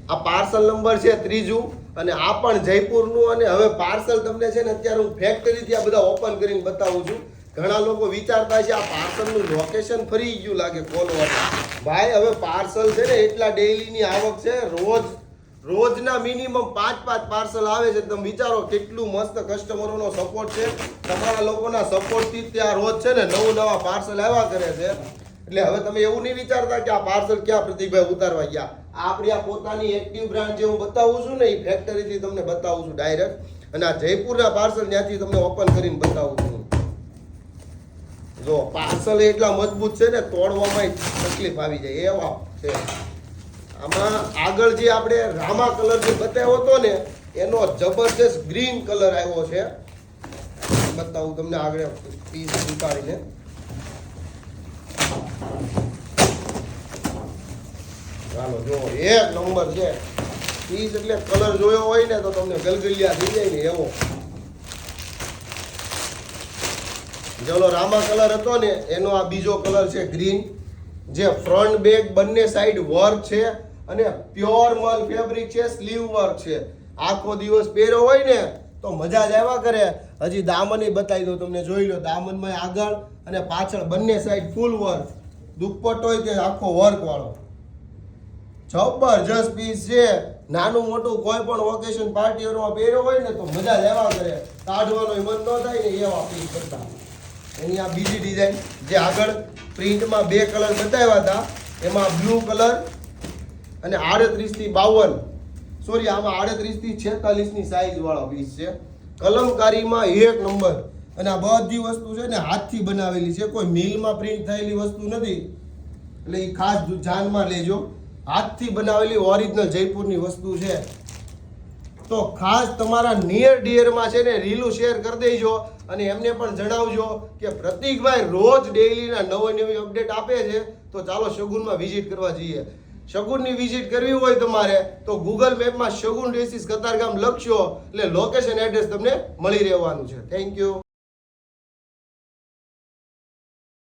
આ parcel number છે 3 અને આ પણ જયપુરનું. અને હવે પાર્સલ તમને છે ને અત્યારે હું ફેક્ટરીથી આ બધા ઓપન કરીને બતાવું છું. ઘણા લોકો વિચારતા છે આ પાર્સલનું લોકેશન ફરી ગયું લાગે ખોલવાનું. ભાઈ હવે પાર્સલ છે ને એટલા ડેઈલીની આવક છે, રોજના મિનિમમ 5 પાર્સલ આવે છે. તમે વિચારો કેટલું મસ્ત કસ્ટમરોનો સપોર્ટ છે. તમારા લોકોના સપોર્ટથી ત્યાં રોજ છે ને નવા પાર્સલ આવ્યા કરે છે. એટલે હવે તમે એવું નહીં વિચારતા કે આ પાર્સલ ક્યાં પ્રતિકભાઈ ઉતારવા ગયા. આપણી આ પોતાની એક્ટિવ બ્રાન્ડ જે હું બતાવું છું ને એ ફેક્ટરીથી તમને બતાવું છું ડાયરેક્ટ. અને આ જયપુરના પાર્સલ ત્યાંથી તમને ઓપન કરીને બતાવું છું. જો પાર્સલ એટલા મજબૂત છે ને તોડવામાં તકલીફ આવી જાય એવા છે. આમાં આગળ જે આપણે રામા કલર જે બતાવ્યો હતો ને એનો જબરજસ્ત ગ્રીન કલર આવ્યો છે. બતાવું તમને આગળ પીસ ઉતારીને. ચાલો જો એક નંબર છે પીસ. એટલે કલર જોયો હોય ને તો તમને ગલગલિયા થઈ જાય ને એવો. જેલો રામા કલર હતો ને એનો આ બીજો કલર છે ગ્રીન. જે ફ્રન્ટ બેક બંને સાઈડ વર્ક છે અને પ્યોર મલ ફેબ્રિક છે, સ્લીવ વર્ક છે. આખો દિવસ પહેર્યો હોય ને તો મજા જ આવ્યા કરે. હજી દામન બતાવી દો તમને, જોઈ લો. દામનમાં આગળ અને પાછળ બંને સાઈડ ફૂલ વર્ક. દુપટ્ટો હોય તે આખો વર્ક વાળો જબરજસ્ત પીસ છે. નાનું મોટું કોઈ પણ ઓકેશન પાર્ટીઓમાં પહેર્યો હોય ને તો મજા જ આવ્યા કરે. કાઢવાનો મન ન થાય ને એવા પીસ કરતા. એની આ બીજી ડિઝાઇન જે આગળ પ્રિન્ટમાં 2 કલર બતાવ્યા હતા એમાં બ્લુ કલર અને 38 થી 52, સોરી આમાં 38 થી 46 ની સાઈઝ વાળો પીસ છે. કલમકારીમાં એક નંબર. અને આ બધી વસ્તુ છે ને હાથથી બનાવેલી છે, કોઈ મિલમાં પ્રિન્ટ થયેલી વસ્તુ નથી. એટલે એ ખાસ ધ્યાનમાં લેજો. હાથથી બનાવેલી ઓરિજિનલ જયપુરની વસ્તુ છે. તો ખાસ તમારા નિયર ડિયરમાં છે ને રીલું શેર કરી દેજો. અને એમને પણ જણાવજો કે પ્રતિકભાઈ રોજ ડેઈલીના નવી અપડેટ આપે છે. તો ચાલો શગુનમાં વિઝિટ કરવા જઈએ. શગુનની વિઝિટ કરવી હોય તમારે તો ગૂગલ મેપમાં શગુન ડ્રેસીસ કતારગામ લખશો એટલે લોકેશન એડ્રેસ તમને મળી રહેવાનું છે. Thank you.